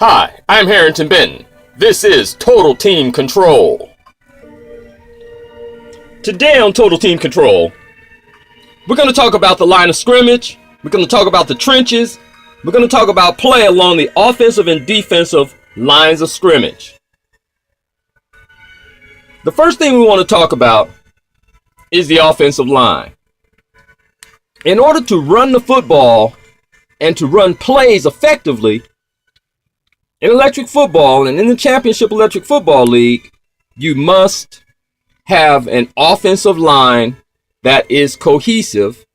Hi, I'm Harrington Benton. This is Total Team Control. Today on Total Team Control, we're going to talk about the line of scrimmage, we're going to talk about the trenches, we're going to talk about play along the offensive and defensive lines of scrimmage. The first thing we want to talk about is the offensive line. In order to run the football and to run plays effectively, in electric football and in the Championship Electric Football League, you must have an offensive line that is cohesive,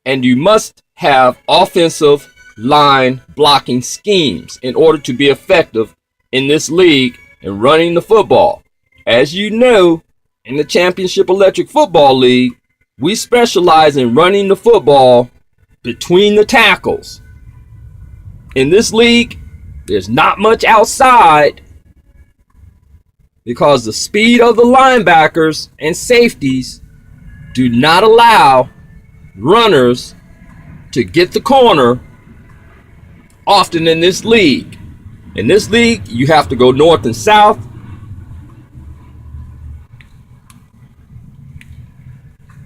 and you must have offensive line blocking schemes in order to be effective in this league and running the football. As you know, in the Championship Electric Football League, we specialize in running the football between the tackles. In this league, there's not much outside because the speed of the linebackers and safeties do not allow runners to get the corner often in this league. In this league, you have to go north and south.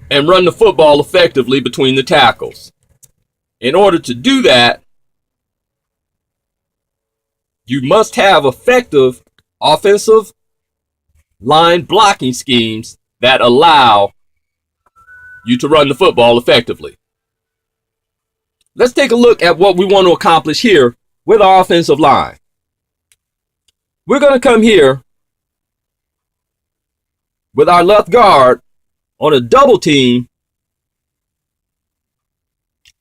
And run the football effectively between the tackles. In order to do that, you must have effective offensive line blocking schemes that allow you to run the football effectively. Let's take a look at what we want to accomplish here with our offensive line. We're going to come here with our left guard on a double team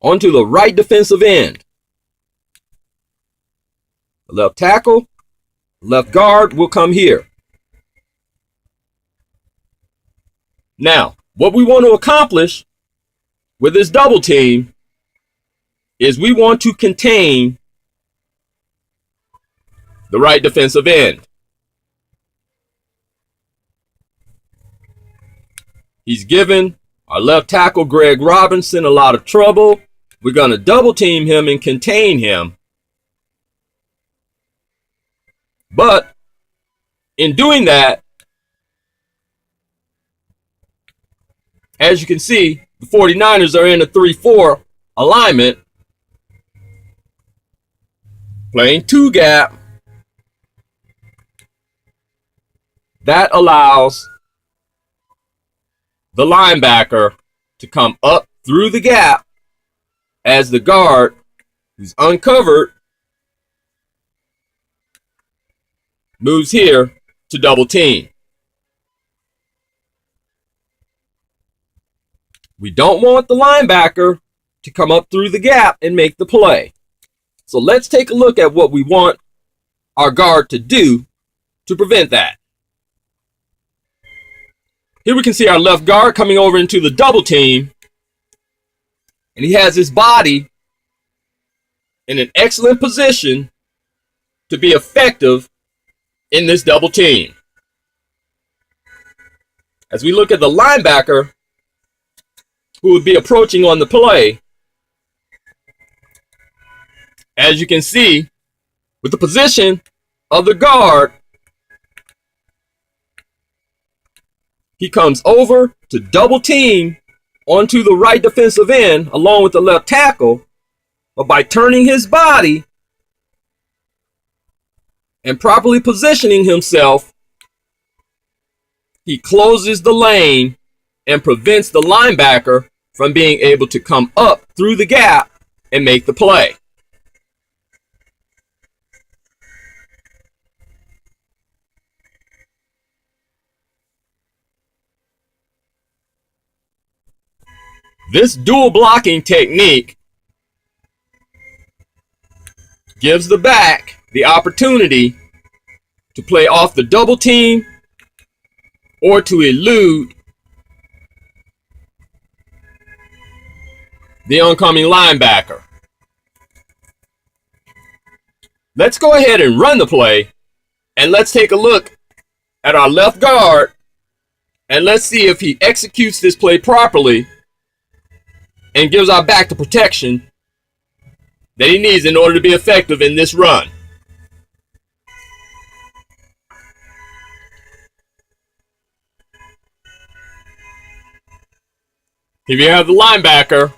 onto the right defensive end. The left tackle, left guard will come here. Now, what we want to accomplish with this double team is we want to contain the right defensive end. He's given our left tackle, Greg Robinson, a lot of trouble. We're going to double team him and contain him. But in doing that, as you can see, the 49ers are in a 3-4 alignment, playing two gap. That allows the linebacker to come up through the gap as the guard, who's uncovered, moves here to double team. We don't want the linebacker to come up through the gap and make the play. So let's take a look at what we want our guard to do to prevent that. Here we can see our left guard coming over into the double team, and he has his body in an excellent position to be effective in this double team. As we look at the linebacker who would be approaching on the play, as you can see, with the position of the guard, he comes over to double team onto the right defensive end along with the left tackle, but by turning his body and properly positioning himself, he closes the lane and prevents the linebacker from being able to come up through the gap and make the play. This dual blocking technique gives the back the opportunity to play off the double team or to elude the oncoming linebacker. Let's go ahead and run the play, and let's take a look at our left guard, and let's see if he executes this play properly and gives our back the protection that he needs in order to be effective in this run. If you have the linebacker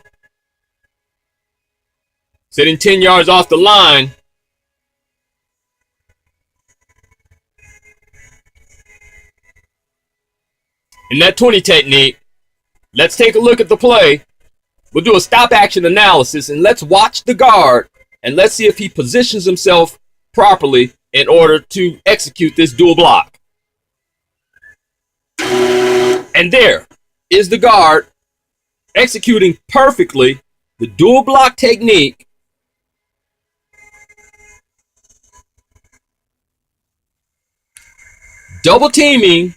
sitting 10 yards off the line, in that 20 technique, let's take a look at the play. We'll do a stop action analysis and let's watch the guard and let's see if he positions himself properly in order to execute this dual block. And there is the guard executing perfectly the dual block technique. Double teaming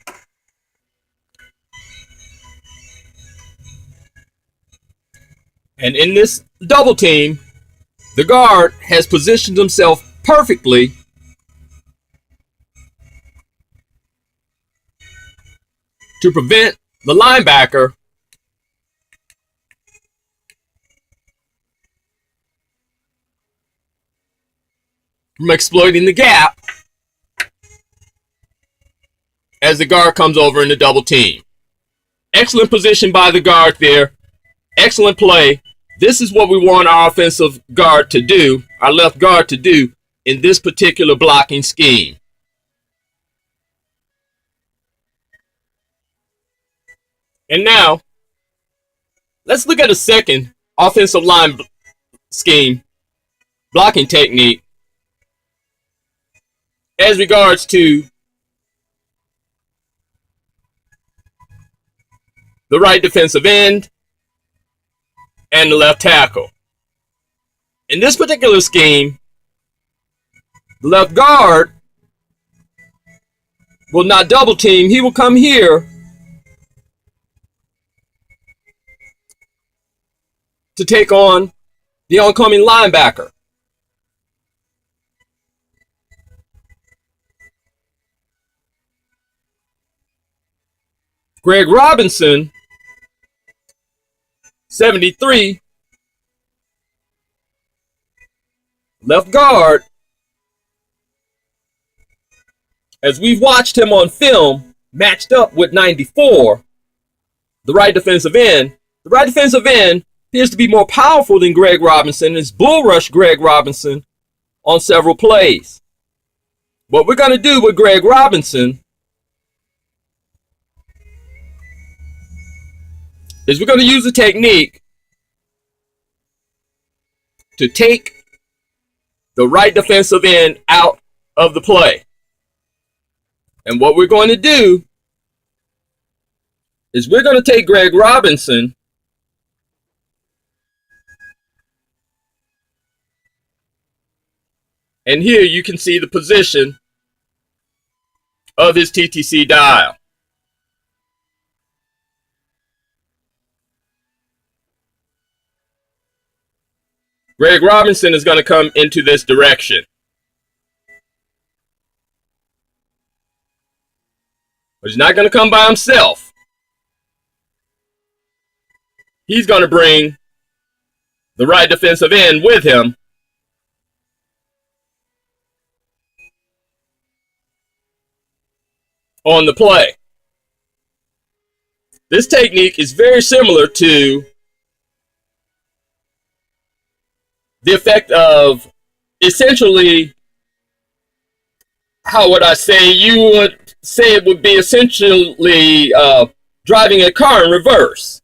and in this double team, the guard has positioned himself perfectly to prevent the linebacker from exploiting the gap as the guard comes over in the double team. Excellent position by the guard there. Excellent play. This is what we want our offensive guard to do, our left guard to do in this particular blocking scheme. And now, let's look at a second offensive line scheme, blocking technique, as regards to the right defensive end and the left tackle. In this particular scheme, the left guard will not double team. He will come here to take on the oncoming linebacker. Greg Robinson, 73, left guard, as we've watched him on film, matched up with 94, the right defensive end. The right defensive end appears to be more powerful than Greg Robinson and has bull rushed Greg Robinson on several plays. What we're going to do with Greg Robinson is we're going to use a technique to take the right defensive end out of the play. And what we're going to do is we're going to take Greg Robinson and here you can see the position of his TTC dial. Greg Robinson is going to come into this direction. But he's not going to come by himself. He's going to bring the right defensive end with him. On the play. This technique is very similar to the effect of essentially, how would I say? You would say it would be essentially driving a car in reverse,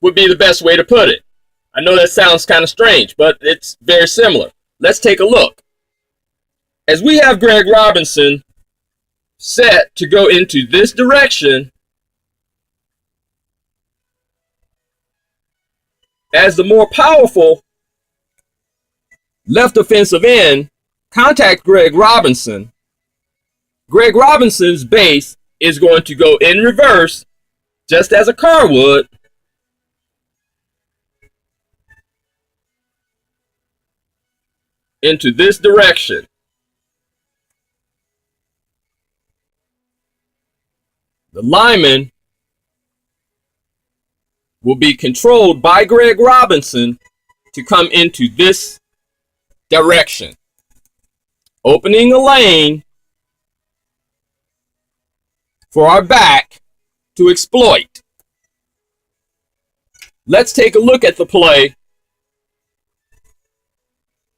would be the best way to put it. I know that sounds kind of strange, but it's very similar. Let's take a look. As we have Greg Robinson set to go into this direction, as the more powerful left defensive end contact Greg Robinson, Greg Robinson's base is going to go in reverse, just as a car would, into this direction. The lineman will be controlled by Greg Robinson to come into this direction, opening a lane for our back to exploit. let's take a look at the play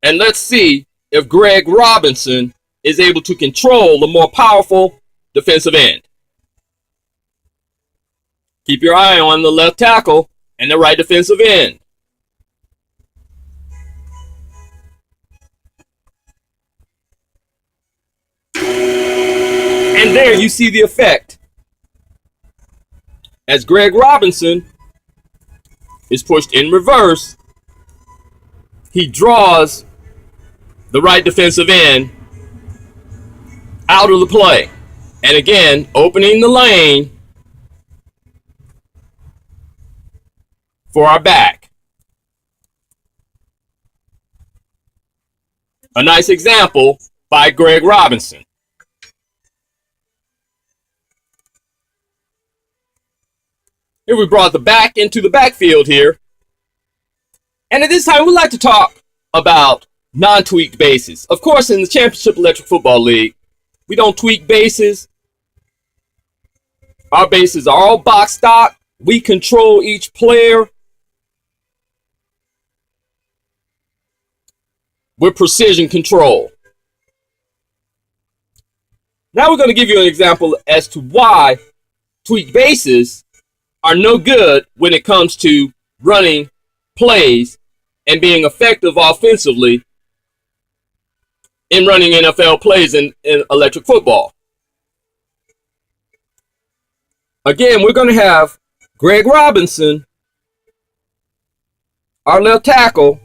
and let's see if Greg Robinson is able to control the more powerful defensive end. Keep your eye on the left tackle and the right defensive end. And there you see the effect. As Greg Robinson is pushed in reverse, he draws the right defensive end out of the play. And again, opening the lane for our back. A nice example by Greg Robinson. Here we brought the back into the backfield here. And at this time, we'd like to talk about non-tweaked bases. Of course, in the Championship Electric Football League, we don't tweak bases. Our bases are all box stock. We control each player with precision control. Now we're going to give you an example as to why tweaked bases are no good when it comes to running plays and being effective offensively in running NFL plays in electric football. Again, we're going to have Greg Robinson, our left tackle,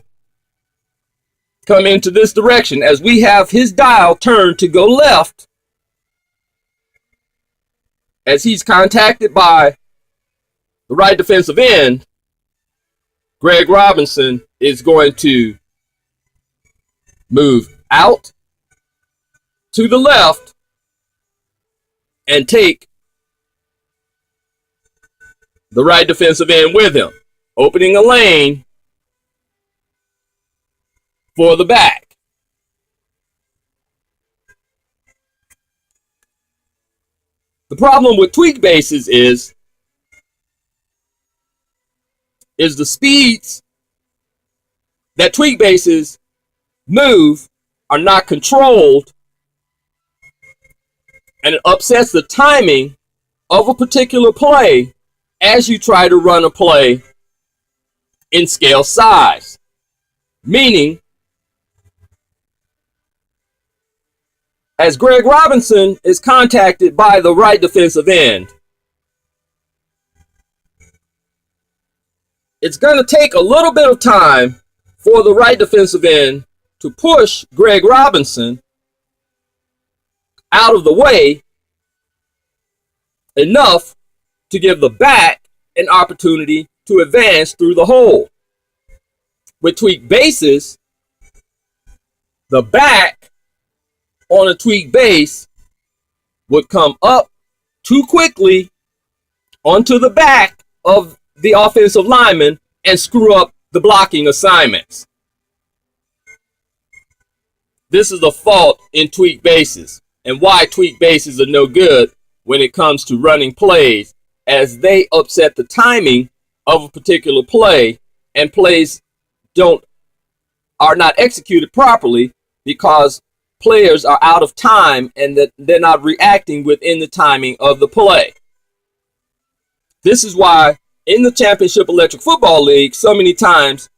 come into this direction as we have his dial turned to go left as he's contacted by the right defensive end. Greg Robinson is going to move out to the left and take the right defensive end with him, opening a lane for the back. The problem with tweak bases is the speeds that tweak bases move are not controlled, and it upsets the timing of a particular play as you try to run a play in scale size. Meaning, as Greg Robinson is contacted by the right defensive end, it's going to take a little bit of time for the right defensive end to push Greg Robinson out of the way enough to give the back an opportunity to advance through the hole. With tweak bases, the back on a tweak base would come up too quickly onto the back of the offensive lineman and screw up the blocking assignments. This is the fault in tweak bases and why tweak bases are no good when it comes to running plays, as they upset the timing of a particular play, and plays are not executed properly because players are out of time and that they're not reacting within the timing of the play. This is why in the Championship Electric Football League, so many times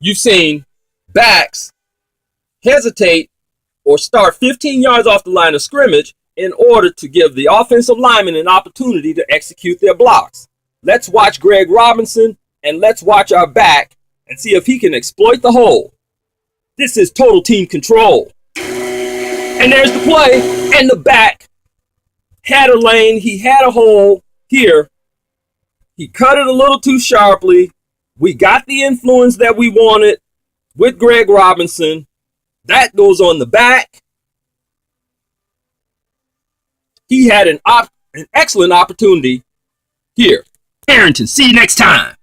you've seen backs hesitate or start 15 yards off the line of scrimmage in order to give the offensive lineman an opportunity to execute their blocks. Let's watch Greg Robinson and let's watch our back and see if he can exploit the hole. This is total team control. And there's the play, and the back had a lane, he had a hole here. He cut it a little too sharply. We got the influence that we wanted with Greg Robinson. That goes on the back. He had an excellent opportunity here. Arrington, see you next time.